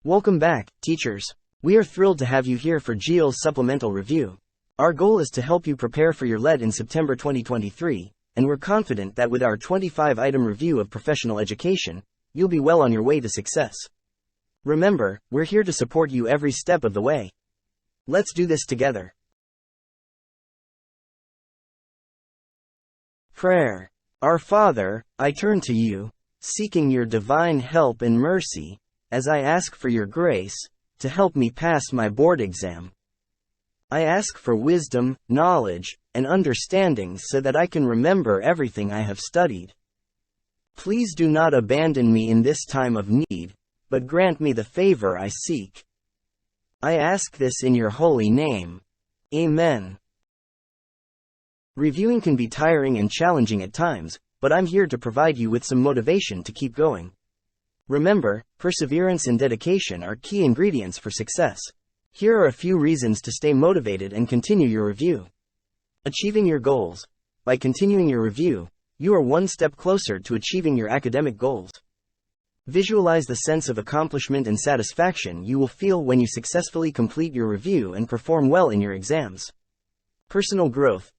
Welcome back, teachers. We are thrilled to have you here for GEO's supplemental review. Our goal is to help you prepare for your LED in September 2023, and we're confident that with our 25-item review of professional education, you'll be well on your way to success. Remember, we're here to support you every step of the way. Let's do this together. Prayer. Our Father, I turn to you, seeking your divine help and mercy, as I ask for your grace, to help me pass my board exam. I ask for wisdom, knowledge, and understanding so that I can remember everything I have studied. Please do not abandon me in this time of need, but grant me the favor I seek. I ask this in your holy name. Amen. Reviewing can be tiring and challenging at times, but I'm here to provide you with some motivation to keep going. Remember, perseverance and dedication are key ingredients for success. Here are a few reasons to stay motivated and continue your review. Achieving your goals. By continuing your review, you are one step closer to achieving your academic goals. Visualize the sense of accomplishment and satisfaction you will feel when you successfully complete your review and perform well in your exams. Personal growth.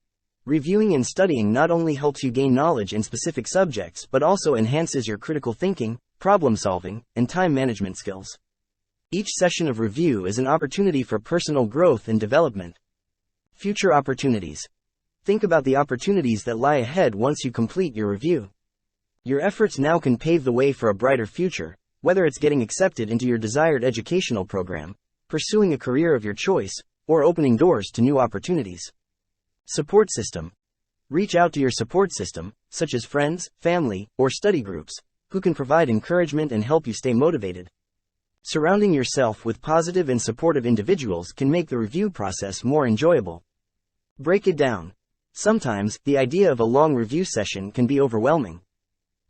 Reviewing and studying not only helps you gain knowledge in specific subjects but also enhances your critical thinking, problem-solving, and time management skills. Each session of review is an opportunity for personal growth and development. Future opportunities. Think about the opportunities that lie ahead once you complete your review. Your efforts now can pave the way for a brighter future, whether it's getting accepted into your desired educational program, pursuing a career of your choice, or opening doors to new opportunities. Support system. Reach out to your support system, such as friends, family, or study groups, who can provide encouragement and help you stay motivated. Surrounding yourself with positive and supportive individuals can make the review process more enjoyable. Break it down. Sometimes, the idea of a long review session can be overwhelming.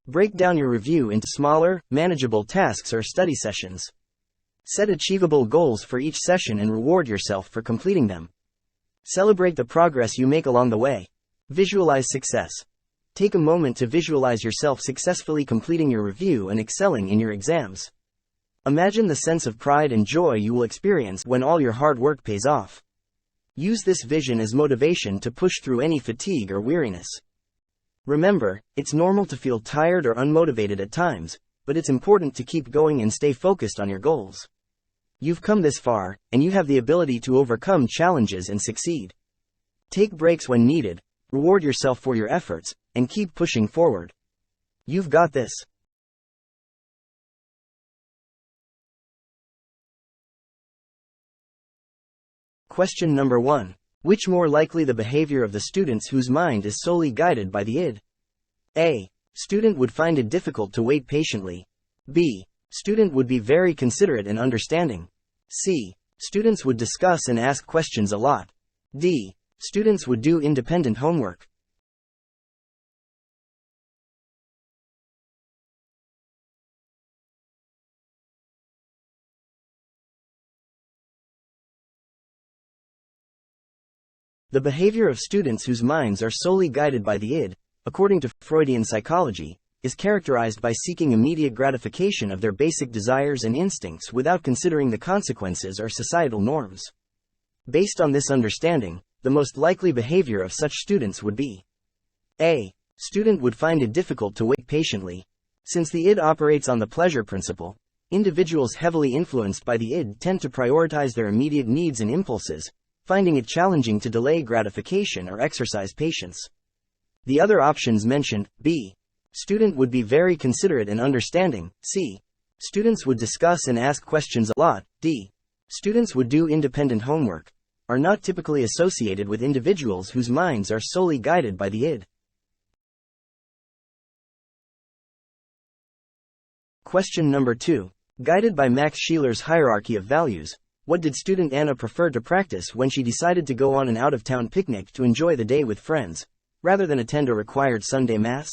Break down your review into smaller, manageable tasks or study sessions. Set achievable goals for each session and reward yourself for completing them. Celebrate the progress you make along the way. Visualize success. Take a moment to visualize yourself successfully completing your review and excelling in your exams. Imagine the sense of pride and joy you will experience when all your hard work pays off. Use this vision as motivation to push through any fatigue or weariness. Remember, it's normal to feel tired or unmotivated at times, but it's important to keep going and stay focused on your goals. You've come this far, and you have the ability to overcome challenges and succeed. Take breaks when needed, reward yourself for your efforts, and keep pushing forward. You've got this. Question number 1. Which more likely the behavior of the students whose mind is solely guided by the id? A. Student would find it difficult to wait patiently. B. Student would be very considerate and understanding. C. Students would discuss and ask questions a lot. D. Students would do independent homework. The behavior of students whose minds are solely guided by the id, according to Freudian psychology, is characterized by seeking immediate gratification of their basic desires and instincts without considering the consequences or societal norms. Based on this understanding, the most likely behavior of such students would be: A. Student would find it difficult to wait patiently. Since the id operates on the pleasure principle, individuals heavily influenced by the id tend to prioritize their immediate needs and impulses, finding it challenging to delay gratification or exercise patience. The other options mentioned: B. Student would be very considerate and understanding. C. Students would discuss and ask questions a lot. D. Students would do independent homework, are not typically associated with individuals whose minds are solely guided by the id. Question number 2. Guided by Max Scheler's hierarchy of values, what did student Anna prefer to practice when she decided to go on an out-of-town picnic to enjoy the day with friends, rather than attend a required Sunday Mass?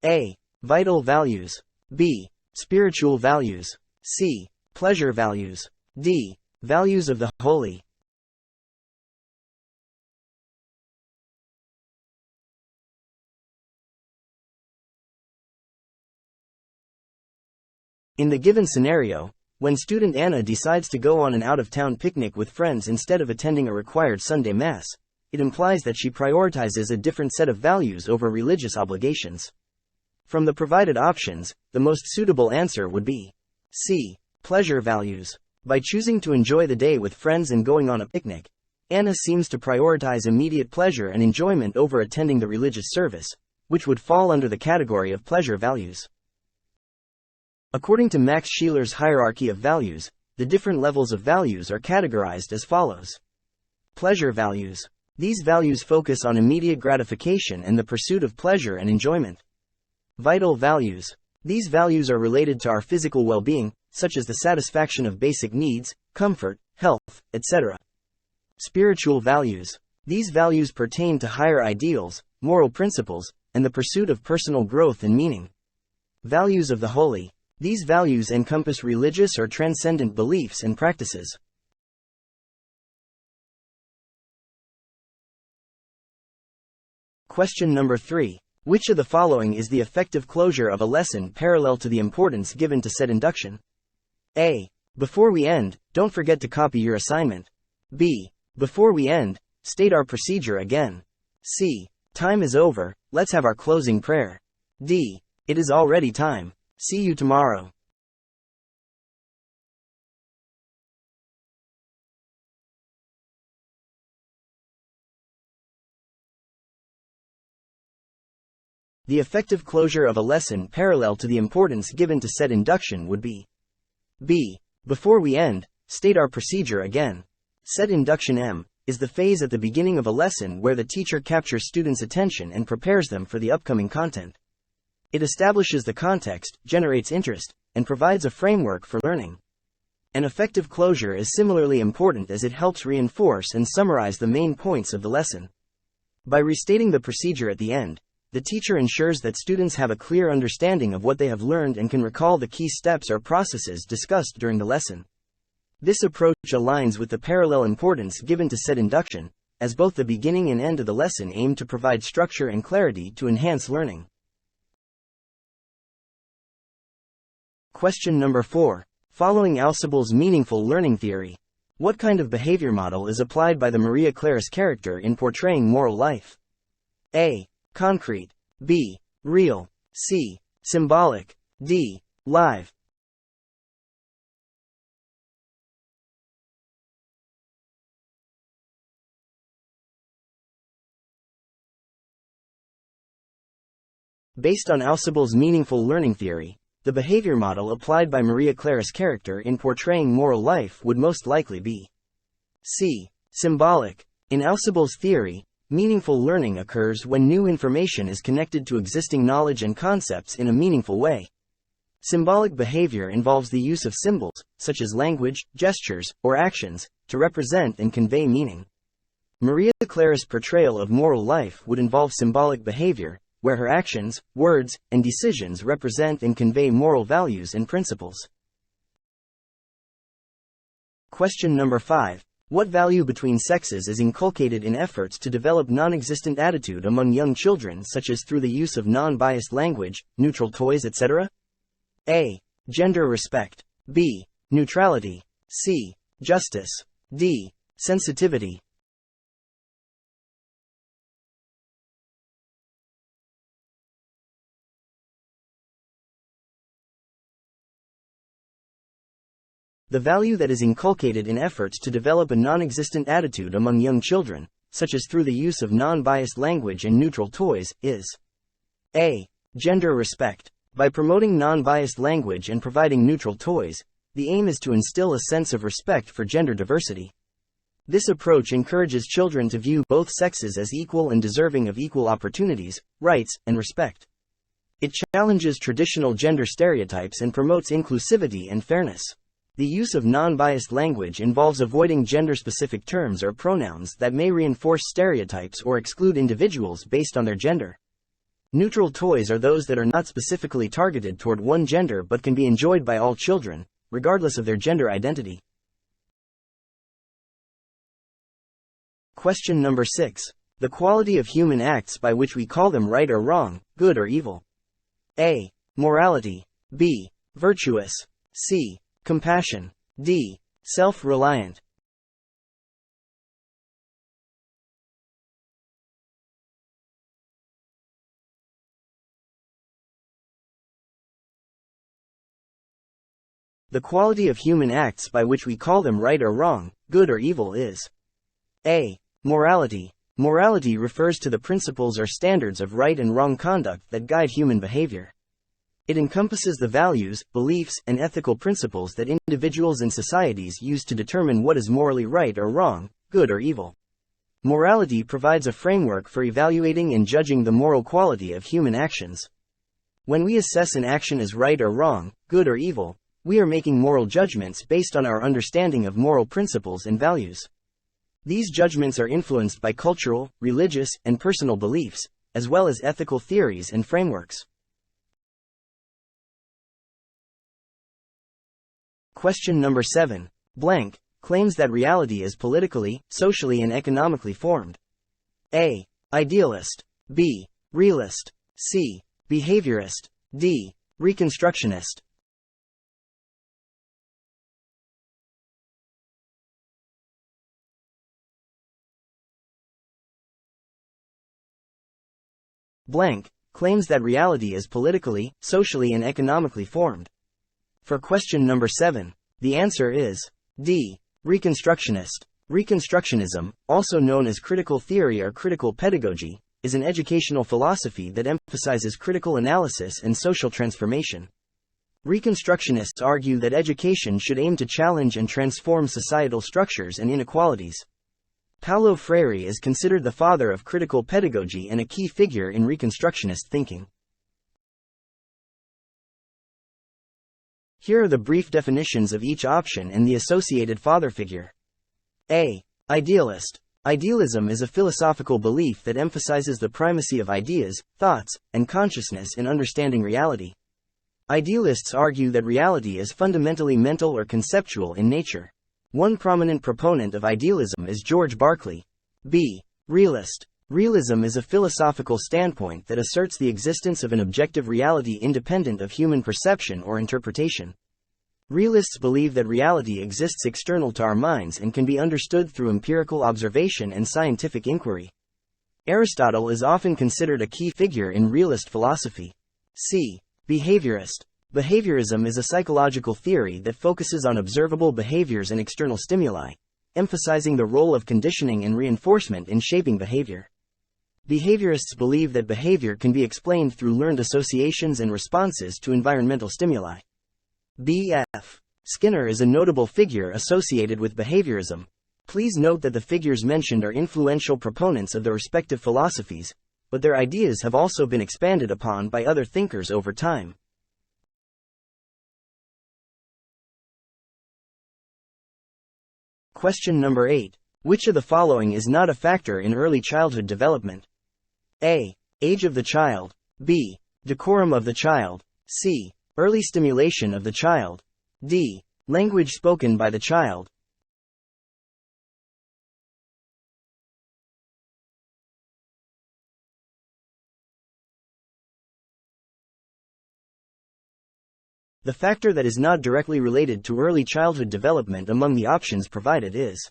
A. Vital values. B. Spiritual values. C. Pleasure values. D. Values of the holy. In the given scenario, When student Anna decides to go on an out-of-town picnic with friends instead of attending a required Sunday Mass, it implies that she prioritizes a different set of values over religious obligations. From the provided options, the most suitable answer would be C. Pleasure values. By choosing to enjoy the day with friends and going on a picnic, Anna seems to prioritize immediate pleasure and enjoyment over attending the religious service, which would fall under the category of pleasure values. According to Max Scheler's hierarchy of values, the different levels of values are categorized as follows. Pleasure values. These values focus on immediate gratification and the pursuit of pleasure and enjoyment. Vital values. These values are related to our physical well-being, such as the satisfaction of basic needs, comfort, health, etc. Spiritual values. These values pertain to higher ideals, moral principles, and the pursuit of personal growth and meaning. Values of the holy. These values encompass religious or transcendent beliefs and practices. Question number 3. Which of the following is the effective closure of a lesson parallel to the importance given to said induction? A. Before we end, don't forget to copy your assignment. B. Before we end, state our procedure again. C. Time is over, let's have our closing prayer. D. It is already time. See you tomorrow. The effective closure of a lesson parallel to the importance given to said induction would be B. Before we end, state our procedure again. Said induction M is the phase at the beginning of a lesson where the teacher captures students' attention and prepares them for the upcoming content. It establishes the context, generates interest, and provides a framework for learning. An effective closure is similarly important as it helps reinforce and summarize the main points of the lesson. By restating the procedure at the end, the teacher ensures that students have a clear understanding of what they have learned and can recall the key steps or processes discussed during the lesson. This approach aligns with the parallel importance given to said induction, as both the beginning and end of the lesson aim to provide structure and clarity to enhance learning. Question number 4. Following Ausubel's meaningful learning theory, what kind of behavior model is applied by the Maria Clara's character in portraying moral life? A. Concrete. B. Real. C. Symbolic. D. Live. Based on Ausubel's meaningful learning theory, the behavior model applied by Maria Clara's character in portraying moral life would most likely be C. Symbolic. In Ausubel's theory, meaningful learning occurs when new information is connected to existing knowledge and concepts in a meaningful way. Symbolic behavior involves the use of symbols, such as language, gestures, or actions, to represent and convey meaning. Maria Clara's portrayal of moral life would involve symbolic behavior, where her actions, words, and decisions represent and convey moral values and principles. Question number 5. What value between sexes is inculcated in efforts to develop non-existent attitude among young children, such as through the use of non-biased language, neutral toys, etc.? A. Gender respect. B. Neutrality. C. Justice. D. Sensitivity. The value that is inculcated in efforts to develop a non-existent attitude among young children, such as through the use of non-biased language and neutral toys, is A. Gender respect. By promoting non-biased language and providing neutral toys, the aim is to instill a sense of respect for gender diversity. This approach encourages children to view both sexes as equal and deserving of equal opportunities, rights, and respect. It challenges traditional gender stereotypes and promotes inclusivity and fairness. The use of non-biased language involves avoiding gender-specific terms or pronouns that may reinforce stereotypes or exclude individuals based on their gender. Neutral toys are those that are not specifically targeted toward one gender but can be enjoyed by all children, regardless of their gender identity. Question number 6. The quality of human acts by which we call them right or wrong, good or evil. A. Morality. B. Virtuous. C. compassion. D. Self-reliant. The quality of human acts by which we call them right or wrong, good or evil is A. Morality. Morality refers to the principles or standards of right and wrong conduct that guide human behavior. It encompasses the values, beliefs, and ethical principles that individuals and societies use to determine what is morally right or wrong, good or evil. Morality provides a framework for evaluating and judging the moral quality of human actions. When we assess an action as right or wrong, good or evil, we are making moral judgments based on our understanding of moral principles and values. These judgments are influenced by cultural, religious, and personal beliefs, as well as ethical theories and frameworks. Question number 7. Blank claims that reality is politically, socially, and economically formed. A. Idealist. B. Realist. C. Behaviorist. D. Reconstructionist. Blank claims that reality is politically, socially, and economically formed. For question number 7, the answer is D. Reconstructionist. Reconstructionism, also known as critical theory or critical pedagogy, is an educational philosophy that emphasizes critical analysis and social transformation. Reconstructionists argue that education should aim to challenge and transform societal structures and inequalities. Paulo Freire is considered the father of critical pedagogy and a key figure in Reconstructionist thinking. Here are the brief definitions of each option and the associated father figure. A. Idealist. Idealism is a philosophical belief that emphasizes the primacy of ideas, thoughts, and consciousness in understanding reality. Idealists argue that reality is fundamentally mental or conceptual in nature. One prominent proponent of idealism is George Berkeley. B. Realist. Realism is a philosophical standpoint that asserts the existence of an objective reality independent of human perception or interpretation. Realists believe that reality exists external to our minds and can be understood through empirical observation and scientific inquiry. Aristotle is often considered a key figure in realist philosophy. C. Behaviorist. Behaviorism is a psychological theory that focuses on observable behaviors and external stimuli, emphasizing the role of conditioning and reinforcement in shaping behavior. Behaviorists believe that behavior can be explained through learned associations and responses to environmental stimuli. B.F. Skinner is a notable figure associated with behaviorism. Please note that the figures mentioned are influential proponents of their respective philosophies, but their ideas have also been expanded upon by other thinkers over time. Question number 8. Which of the following is not a factor in early childhood development? A. Age of the child. B. Decorum of the child. C. Early stimulation of the child. D. Language spoken by the child. The factor that is not directly related to early childhood development among the options provided is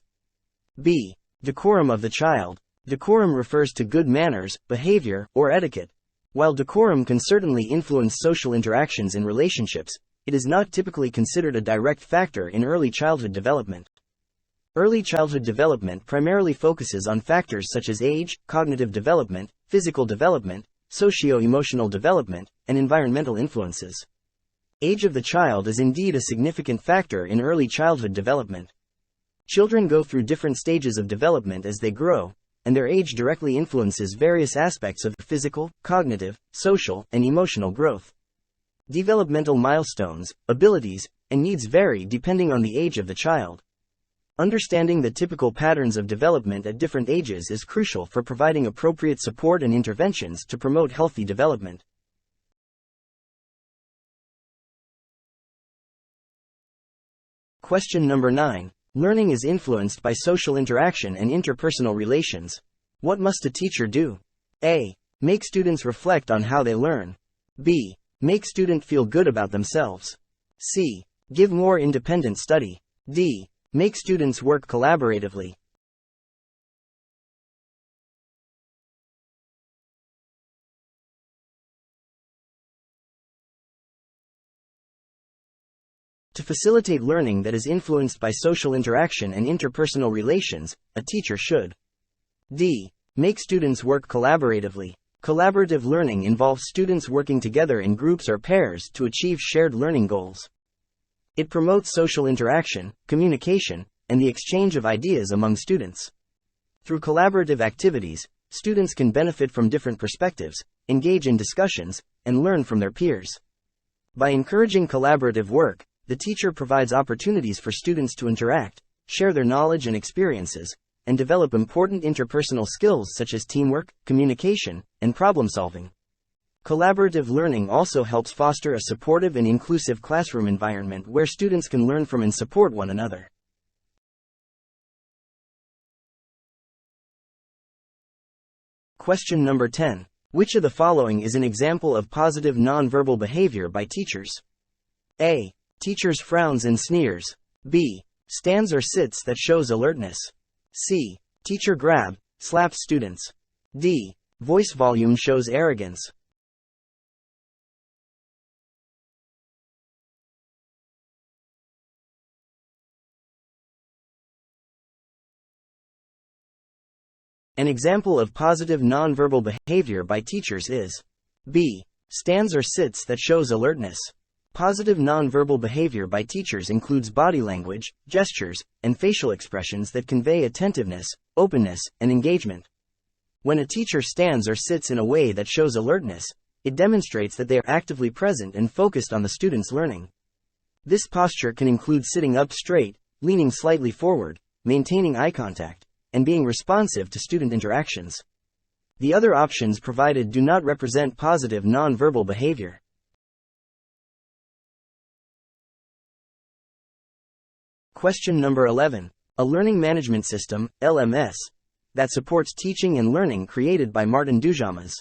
B. Decorum of the child. Decorum refers to good manners, behavior, or etiquette. While decorum can certainly influence social interactions in relationships, it is not typically considered a direct factor in early childhood development. Early childhood development primarily focuses on factors such as age, cognitive development, physical development, socio-emotional development, and environmental influences. Age of the child is indeed a significant factor in early childhood development. Children go through different stages of development as they grow, and their age directly influences various aspects of physical, cognitive, social, and emotional growth. Developmental milestones, abilities, and needs vary depending on the age of the child. Understanding the typical patterns of development at different ages is crucial for providing appropriate support and interventions to promote healthy development. Question number 9. Learning is influenced by social interaction and interpersonal relations. What must a teacher do? A. Make students reflect on how they learn. B. Make students feel good about themselves. C. Give more independent study. D. Make students work collaboratively. To facilitate learning that is influenced by social interaction and interpersonal relations, a teacher should. D. Make students work collaboratively. Collaborative learning involves students working together in groups or pairs to achieve shared learning goals. It promotes social interaction, communication, and the exchange of ideas among students. Through collaborative activities, students can benefit from different perspectives, engage in discussions, and learn from their peers. By encouraging collaborative work, the teacher provides opportunities for students to interact, share their knowledge and experiences, and develop important interpersonal skills such as teamwork, communication, and problem-solving. Collaborative learning also helps foster a supportive and inclusive classroom environment where students can learn from and support one another. Question number 10. Which of the following is an example of positive nonverbal behavior by teachers? A. Teachers' frowns and sneers. B. Stands or sits that shows alertness. C. Teacher slaps students. D. Voice volume shows arrogance. An example of positive nonverbal behavior by teachers is B. Stands or sits that shows alertness. Positive nonverbal behavior by teachers includes body language, gestures, and facial expressions that convey attentiveness, openness, and engagement. When a teacher stands or sits in a way that shows alertness, it demonstrates that they are actively present and focused on the student's learning. This posture can include sitting up straight, leaning slightly forward, maintaining eye contact, and being responsive to student interactions. The other options provided do not represent positive nonverbal behavior. Question number 11. A learning management system, LMS, that supports teaching and learning created by Martin Dougiamas.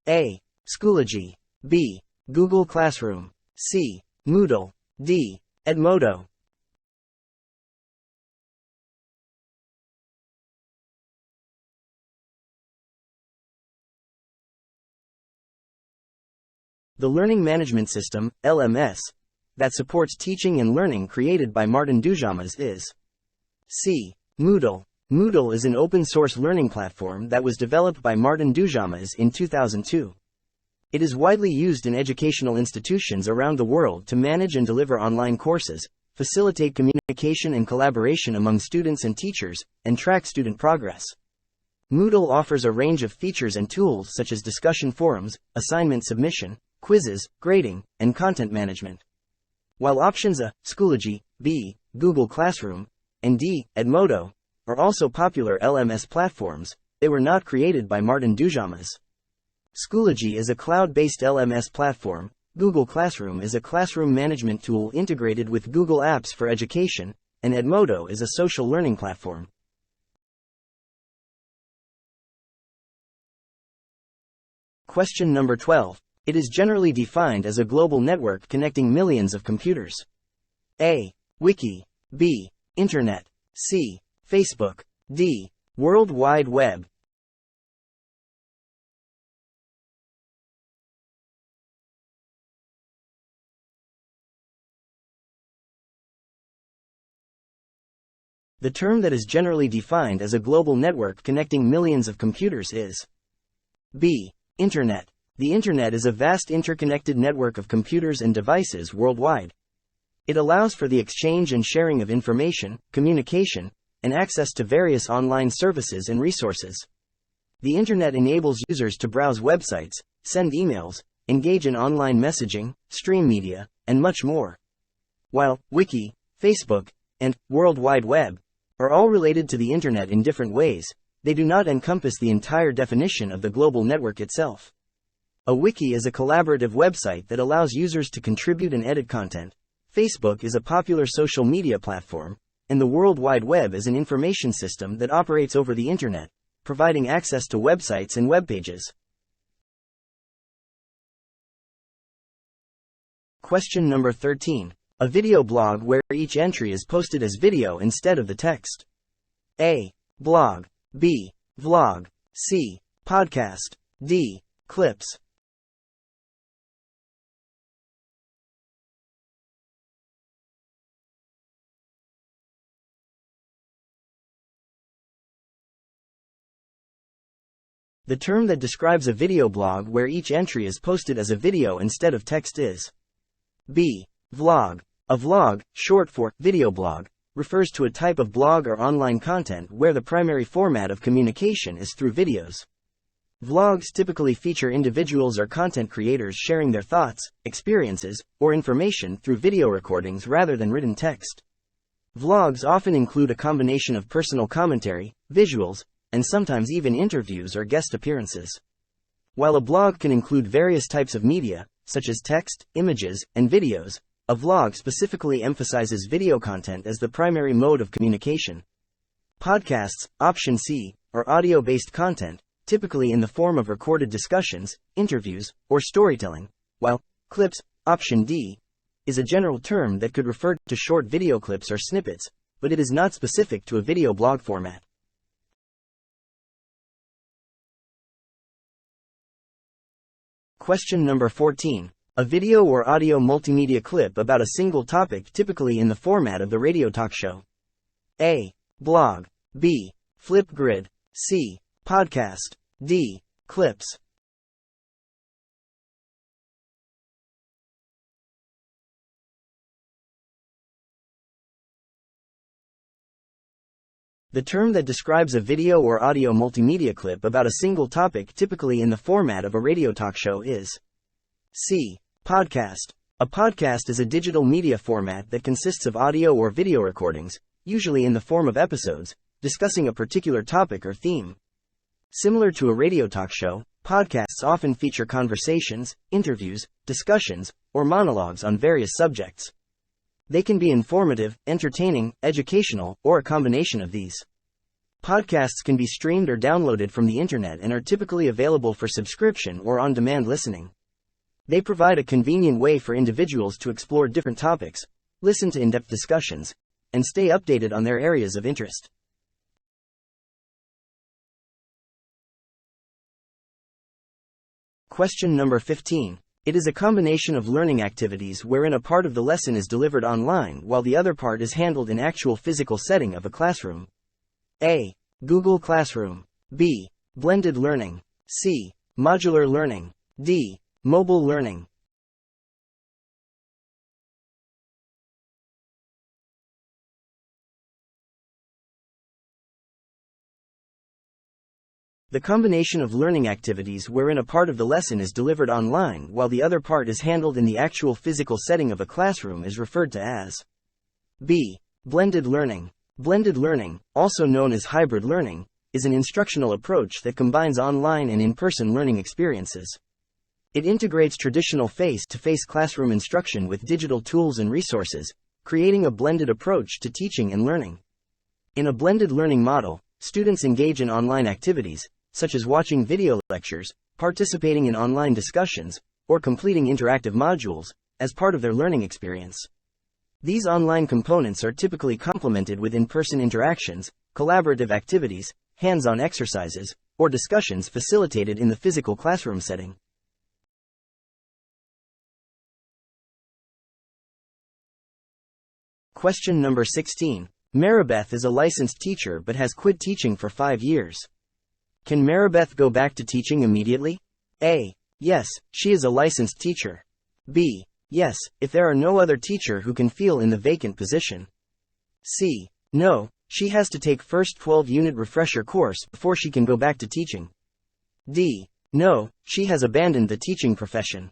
A. Schoology. B. Google Classroom. C. Moodle. D. Edmodo. The learning management system, LMS, that supports teaching and learning created by Martin Dougiamas is C. Moodle. Moodle is an open-source learning platform that was developed by Martin Dougiamas in 2002. It is widely used in educational institutions around the world to manage and deliver online courses, facilitate communication and collaboration among students and teachers, and track student progress. Moodle offers a range of features and tools such as discussion forums, assignment submission, quizzes, grading, and content management. While options A. Schoology, B. Google Classroom, and D. Edmodo are also popular LMS platforms, they were not created by Martin Dougiamas. Schoology is a cloud-based LMS platform. Google Classroom is a classroom management tool integrated with Google Apps for Education, and Edmodo is a social learning platform. Question number 12. It is generally defined as a global network connecting millions of computers. A. Wiki. B. Internet. C. Facebook. D. World Wide Web. The term that is generally defined as a global network connecting millions of computers is B. Internet. The Internet is a vast interconnected network of computers and devices worldwide. It allows for the exchange and sharing of information, communication, and access to various online services and resources. The Internet enables users to browse websites, send emails, engage in online messaging, stream media, and much more. While Wiki, Facebook, and World Wide Web are all related to the Internet in different ways, they do not encompass the entire definition of the global network itself. A wiki is a collaborative website that allows users to contribute and edit content. Facebook is a popular social media platform, and the World Wide Web is an information system that operates over the Internet, providing access to websites and web pages. Question number 13. A video blog where each entry is posted as video instead of the text. A. Blog. B. Vlog. C. Podcast. D. Clips. The term that describes a video blog where each entry is posted as a video instead of text is B. Vlog. A vlog, short for video blog, refers to a type of blog or online content where the primary format of communication is through videos. Vlogs typically feature individuals or content creators sharing their thoughts, experiences, or information through video recordings rather than written text. Vlogs often include a combination of personal commentary, visuals, and sometimes even interviews or guest appearances. While a blog can include various types of media, such as text, images, and videos, a vlog specifically emphasizes video content as the primary mode of communication. Podcasts, option C, are audio-based content, typically in the form of recorded discussions, interviews, or storytelling, while clips, option D, is a general term that could refer to short video clips or snippets, but it is not specific to a video blog format. Question number 14. A video or audio multimedia clip about a single topic typically in the format of the radio talk show. A. Blog. B. Flipgrid. C. Podcast. D. Clips. The term that describes a video or audio multimedia clip about a single topic typically in the format of a radio talk show is C. Podcast. A podcast is a digital media format that consists of audio or video recordings, usually in the form of episodes, discussing a particular topic or theme. Similar to a radio talk show, podcasts often feature conversations, interviews, discussions, or monologues on various subjects. They can be informative, entertaining, educational, or a combination of these. Podcasts can be streamed or downloaded from the internet and are typically available for subscription or on-demand listening. They provide a convenient way for individuals to explore different topics, listen to in-depth discussions, and stay updated on their areas of interest. Question number 15. It is a combination of learning activities wherein a part of the lesson is delivered online while the other part is handled in actual physical setting of a classroom. A. Google Classroom. B. Blended learning. C. Modular learning. D. Mobile learning. The combination of learning activities wherein a part of the lesson is delivered online while the other part is handled in the actual physical setting of a classroom is referred to as B. Blended learning. Blended learning, also known as hybrid learning, is an instructional approach that combines online and in-person learning experiences. It integrates traditional face-to-face classroom instruction with digital tools and resources, creating a blended approach to teaching and learning. In a blended learning model, students engage in online activities, such as watching video lectures, participating in online discussions, or completing interactive modules, as part of their learning experience. These online components are typically complemented with in-person interactions, collaborative activities, hands-on exercises, or discussions facilitated in the physical classroom setting. Question number 16. Maribeth is a licensed teacher but has quit teaching for 5 years. Can Maribeth go back to teaching immediately? A. Yes, she is a licensed teacher. B. Yes, if there are no other teacher who can fill in the vacant position. C. No, she has to take first 12-unit refresher course before she can go back to teaching. D. No, she has abandoned the teaching profession.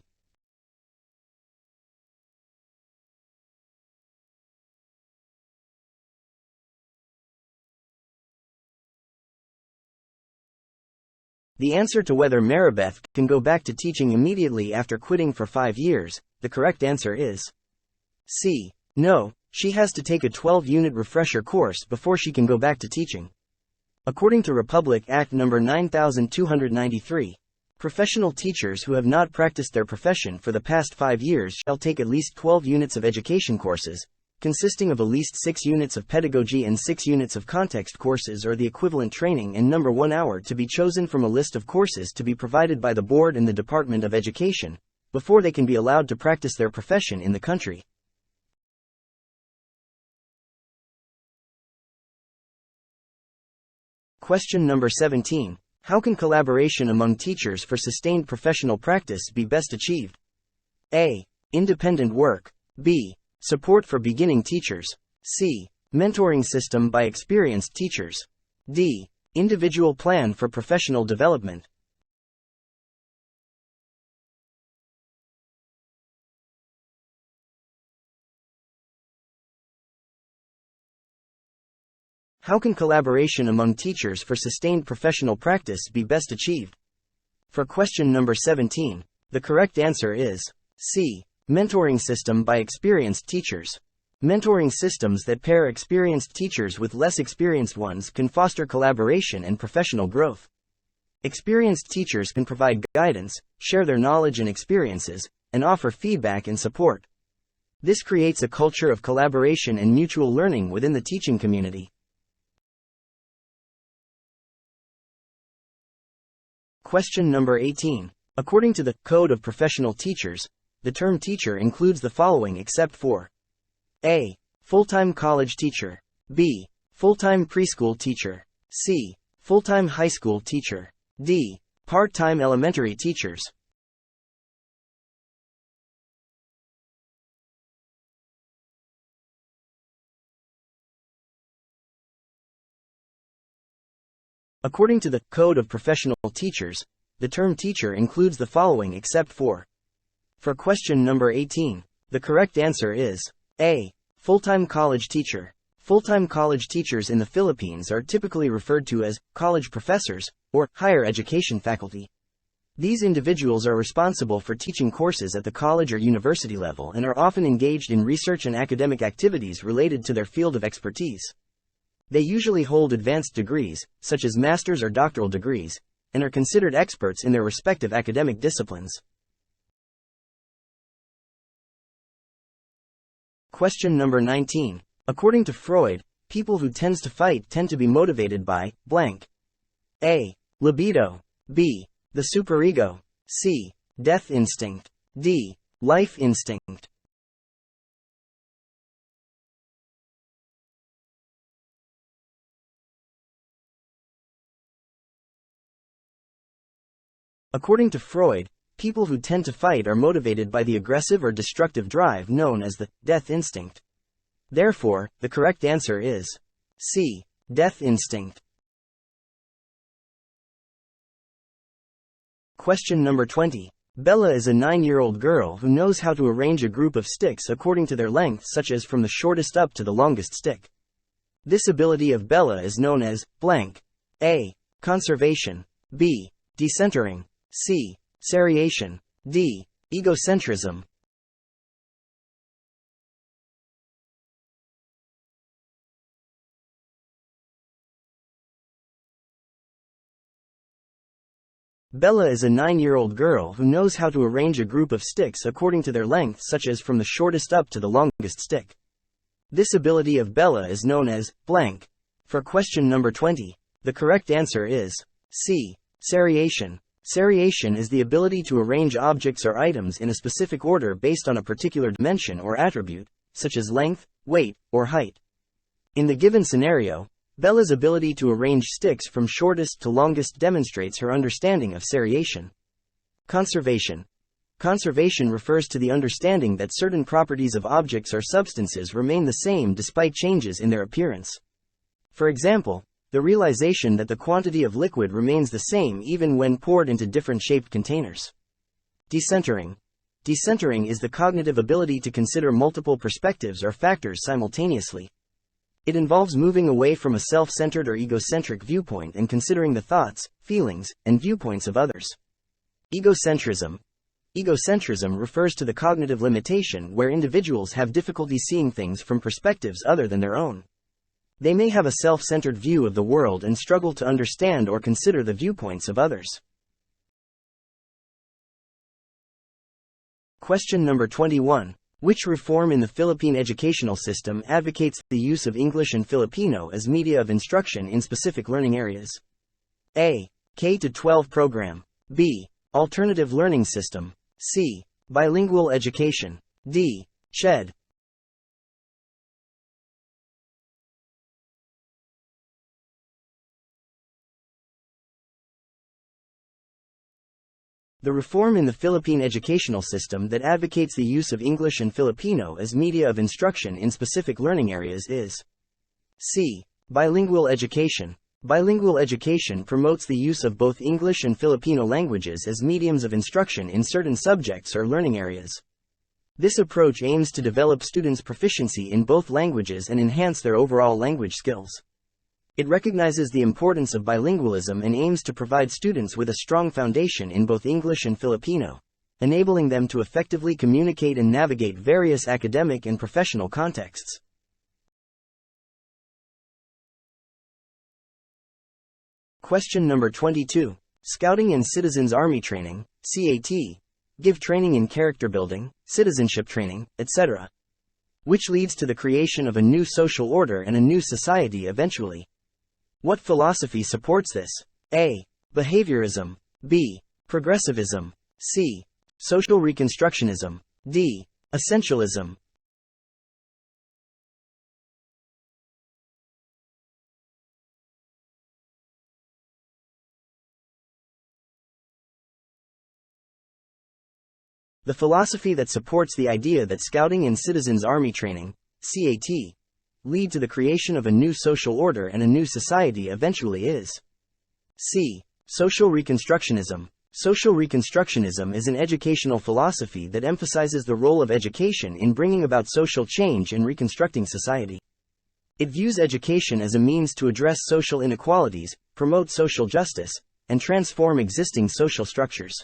The answer to whether Maribeth can go back to teaching immediately after quitting for 5 years, the correct answer is C. No, she has to take a 12-unit refresher course before she can go back to teaching. According to Republic Act No. 9293, Professional teachers who have not practiced their profession for the past 5 years shall take at least 12 units of education courses, consisting of at least 6 units of pedagogy and 6 units of context courses or the equivalent training, and number 1 hour to be chosen from a list of courses to be provided by the Board and the Department of Education, before they can be allowed to practice their profession in the country. Question number 17. How can collaboration among teachers for sustained professional practice be best achieved? A. Independent work. B. Support for beginning teachers. C. Mentoring system by experienced teachers. D. Individual plan for professional development. How can collaboration among teachers for sustained professional practice be best achieved? For question number 17, the correct answer is C. Mentoring system by experienced teachers. Mentoring systems that pair experienced teachers with less experienced ones can foster collaboration and professional growth. Experienced teachers can provide guidance, share their knowledge and experiences, and offer feedback and support. This creates a culture of collaboration and mutual learning within the teaching community. Question number 18. According to the Code of Professional Teachers, the term teacher includes the following except for A. Full-time college teacher. B. Full-time preschool teacher. C. Full-time high school teacher. D. Part-time elementary teachers. According to the Code of Professional Teachers, the term teacher includes the following except for. For question number 18, the correct answer is A. Full-time college teacher. Full-time college teachers in the Philippines are typically referred to as college professors or higher education faculty. These individuals are responsible for teaching courses at the college or university level and are often engaged in research and academic activities related to their field of expertise. They usually hold advanced degrees, such as master's or doctoral degrees, and are considered experts in their respective academic disciplines. Question number 19. According to Freud, people who tend to fight tend to be motivated by blank. A. Libido. B. The superego. C. Death instinct. D. Life instinct. According to Freud, people who tend to fight are motivated by the aggressive or destructive drive known as the death instinct. Therefore, the correct answer is C. Death instinct. Question number 20. Bella is a 9-year-old girl who knows how to arrange a group of sticks according to their length, such as from the shortest up to the longest stick. This ability of Bella is known as blank. A. Conservation. B. Decentering. C. Seriation. D. Egocentrism. Bella is a 9-year-old girl who knows how to arrange a group of sticks according to their length, such as from the shortest up to the longest stick. This ability of Bella is known as blank. For question number 20, the correct answer is C. Seriation. Seriation is the ability to arrange objects or items in a specific order based on a particular dimension or attribute, such as length, weight, or height. In the given scenario, Bella's ability to arrange sticks from shortest to longest demonstrates her understanding of seriation. Conservation. Conservation refers to the understanding that certain properties of objects or substances remain the same despite changes in their appearance. For example, the realization that the quantity of liquid remains the same even when poured into different shaped containers. Decentering. Decentering is the cognitive ability to consider multiple perspectives or factors simultaneously. It involves moving away from a self-centered or egocentric viewpoint and considering the thoughts, feelings, and viewpoints of others. Egocentrism. Egocentrism refers to the cognitive limitation where individuals have difficulty seeing things from perspectives other than their own. They may have a self-centered view of the world and struggle to understand or consider the viewpoints of others. Question number 21. Which reform in the Philippine educational system advocates the use of English and Filipino as media of instruction in specific learning areas? A. K-12 program. B. Alternative learning system. C. Bilingual education. D. SHED. The reform in the Philippine educational system that advocates the use of English and Filipino as media of instruction in specific learning areas is C. Bilingual education. Bilingual education promotes the use of both English and Filipino languages as mediums of instruction in certain subjects or learning areas. This approach aims to develop students' proficiency in both languages and enhance their overall language skills. It recognizes the importance of bilingualism and aims to provide students with a strong foundation in both English and Filipino, enabling them to effectively communicate and navigate various academic and professional contexts. Question number 22. Scouting and Citizens Army Training, CAT, give training in character building, citizenship training, etc., which leads to the creation of a new social order and a new society eventually. What philosophy supports this? A. Behaviorism. B. Progressivism. C. Social reconstructionism. D. Essentialism. The philosophy that supports the idea that Scouting and Citizens Army Training, CAT, lead to the creation of a new social order and a new society eventually is C. Social reconstructionism. Social reconstructionism is an educational philosophy that emphasizes the role of education in bringing about social change and reconstructing society. It views education as a means to address social inequalities, promote social justice, and transform existing social structures.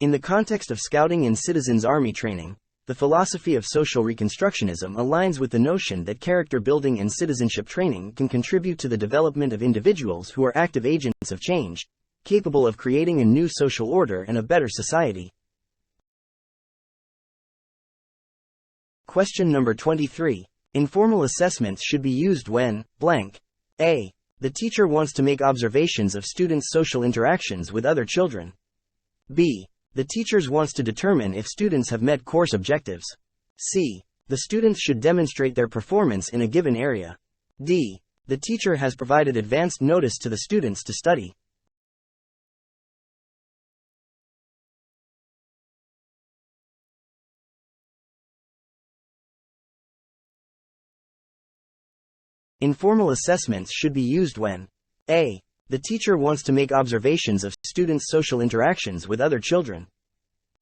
In the context of Scouting and Citizens Army Training, the philosophy of social reconstructionism aligns with the notion that character building and citizenship training can contribute to the development of individuals who are active agents of change, capable of creating a new social order and a better society. Question number 23. Informal assessments should be used when, blank. A. The teacher wants to make observations of students' social interactions with other children. B. The teacher wants to determine if students have met course objectives. C. The students should demonstrate their performance in a given area. D. The teacher has provided advanced notice to the students to study. Informal assessments should be used when A. The teacher wants to make observations of students' social interactions with other children.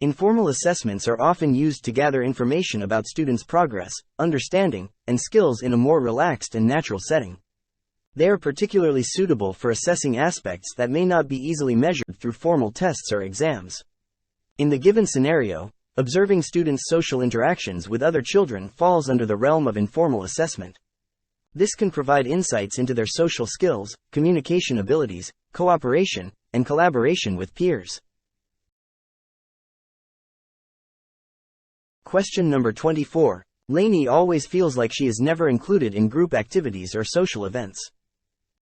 Informal assessments are often used to gather information about students' progress, understanding, and skills in a more relaxed and natural setting. They are particularly suitable for assessing aspects that may not be easily measured through formal tests or exams. In the given scenario, observing students' social interactions with other children falls under the realm of informal assessment. This can provide insights into their social skills, communication abilities, cooperation, and collaboration with peers. Question number 24. Lanie always feels like she is never included in group activities or social events.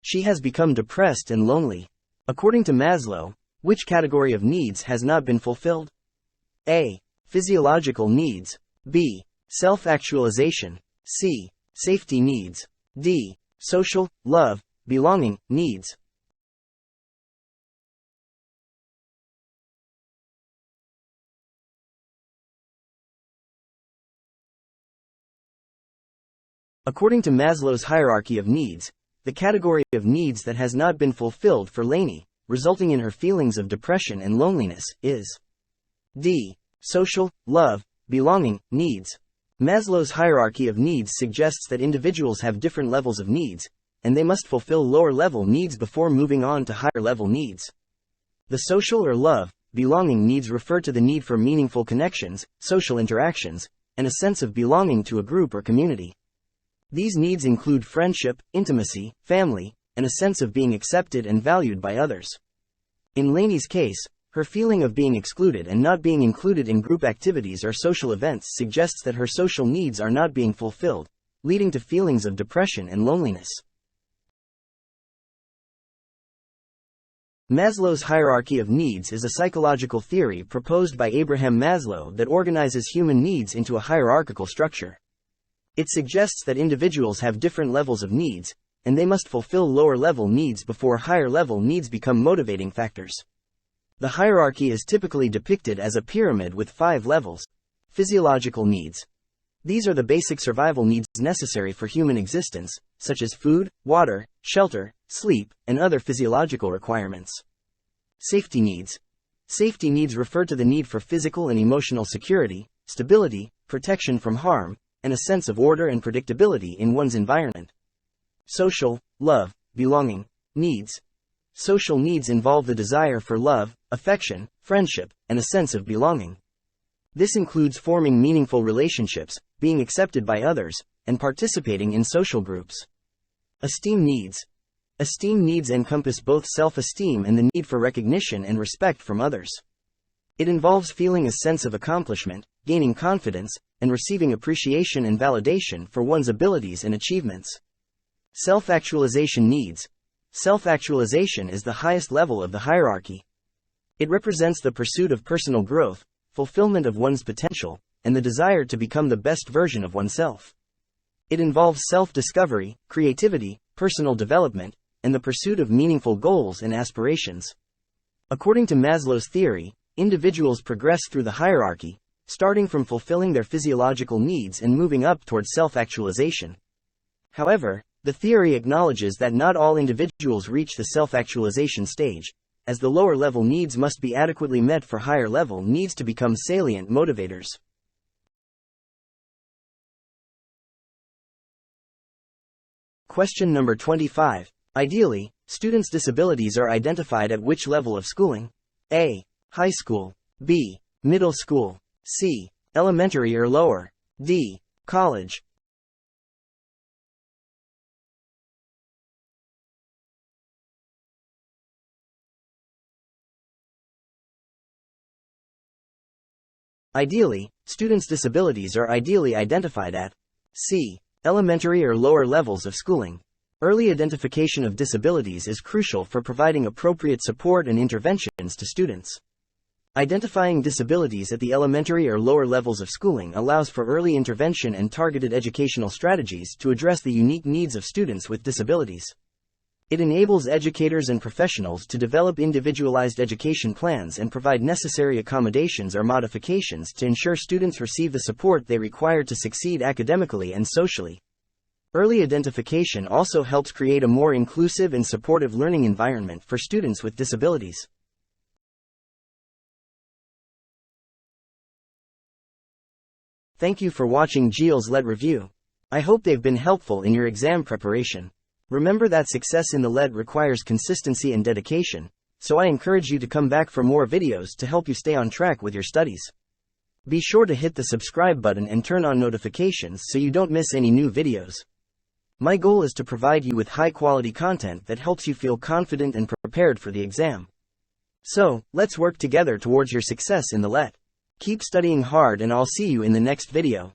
She has become depressed and lonely. According to Maslow, which category of needs has not been fulfilled? A. Physiological needs. B. Self-actualization. C. Safety needs. D. Social, love, belonging, needs. According to Maslow's hierarchy of needs, the category of needs that has not been fulfilled for Lanie, resulting in her feelings of depression and loneliness, is D. Social, love, belonging, needs. Maslow's hierarchy of needs suggests that individuals have different levels of needs, and they must fulfill lower-level needs before moving on to higher-level needs. The social or love, belonging needs refer to the need for meaningful connections, social interactions, and a sense of belonging to a group or community. These needs include friendship, intimacy, family, and a sense of being accepted and valued by others. In Lanie's case, Her feeling of being excluded and not being included in group activities or social events suggests that her social needs are not being fulfilled, leading to feelings of depression and loneliness. Maslow's hierarchy of needs is a psychological theory proposed by Abraham Maslow that organizes human needs into a hierarchical structure. It suggests that individuals have different levels of needs, and they must fulfill lower-level needs before higher-level needs become motivating factors. The hierarchy is typically depicted as a pyramid with 5 levels. Physiological needs. These are the basic survival needs necessary for human existence, such as food, water, shelter, sleep, and other physiological requirements. Safety needs. Safety needs refer to the need for physical and emotional security, stability, protection from harm, and a sense of order and predictability in one's environment. Social, love, belonging, needs. Social needs involve the desire for love, affection, friendship, and a sense of belonging. This includes forming meaningful relationships, being accepted by others, and participating in social groups. Esteem needs. Esteem needs encompass both self-esteem and the need for recognition and respect from others. It involves feeling a sense of accomplishment, gaining confidence, and receiving appreciation and validation for one's abilities and achievements. Self-actualization needs. Self-actualization is the highest level of the hierarchy. It represents the pursuit of personal growth, fulfillment of one's potential, and the desire to become the best version of oneself. It involves self-discovery, creativity, personal development, and the pursuit of meaningful goals and aspirations. According to Maslow's theory, individuals progress through the hierarchy, starting from fulfilling their physiological needs and moving up towards self-actualization. However, the theory acknowledges that not all individuals reach the self-actualization stage, as the lower-level needs must be adequately met for higher-level needs to become salient motivators. Question number 25. Ideally, students' disabilities are identified at which level of schooling? A. High school. B. Middle school. C. Elementary or lower. D. College. Ideally, students' disabilities are ideally identified at C. Elementary or lower levels of schooling. Early identification of disabilities is crucial for providing appropriate support and interventions to students. Identifying disabilities at the elementary or lower levels of schooling allows for early intervention and targeted educational strategies to address the unique needs of students with disabilities. It enables educators and professionals to develop individualized education plans and provide necessary accommodations or modifications to ensure students receive the support they require to succeed academically and socially. Early identification also helps create a more inclusive and supportive learning environment for students with disabilities. Thank you for watching Gilles LED Review. I hope they've been helpful in your exam preparation. Remember that success in the LED requires consistency and dedication, so I encourage you to come back for more videos to help you stay on track with your studies. Be sure to hit the subscribe button and turn on notifications so you don't miss any new videos. My goal is to provide you with high-quality content that helps you feel confident and prepared for the exam. So, let's work together towards your success in the LED. Keep studying hard and I'll see you in the next video.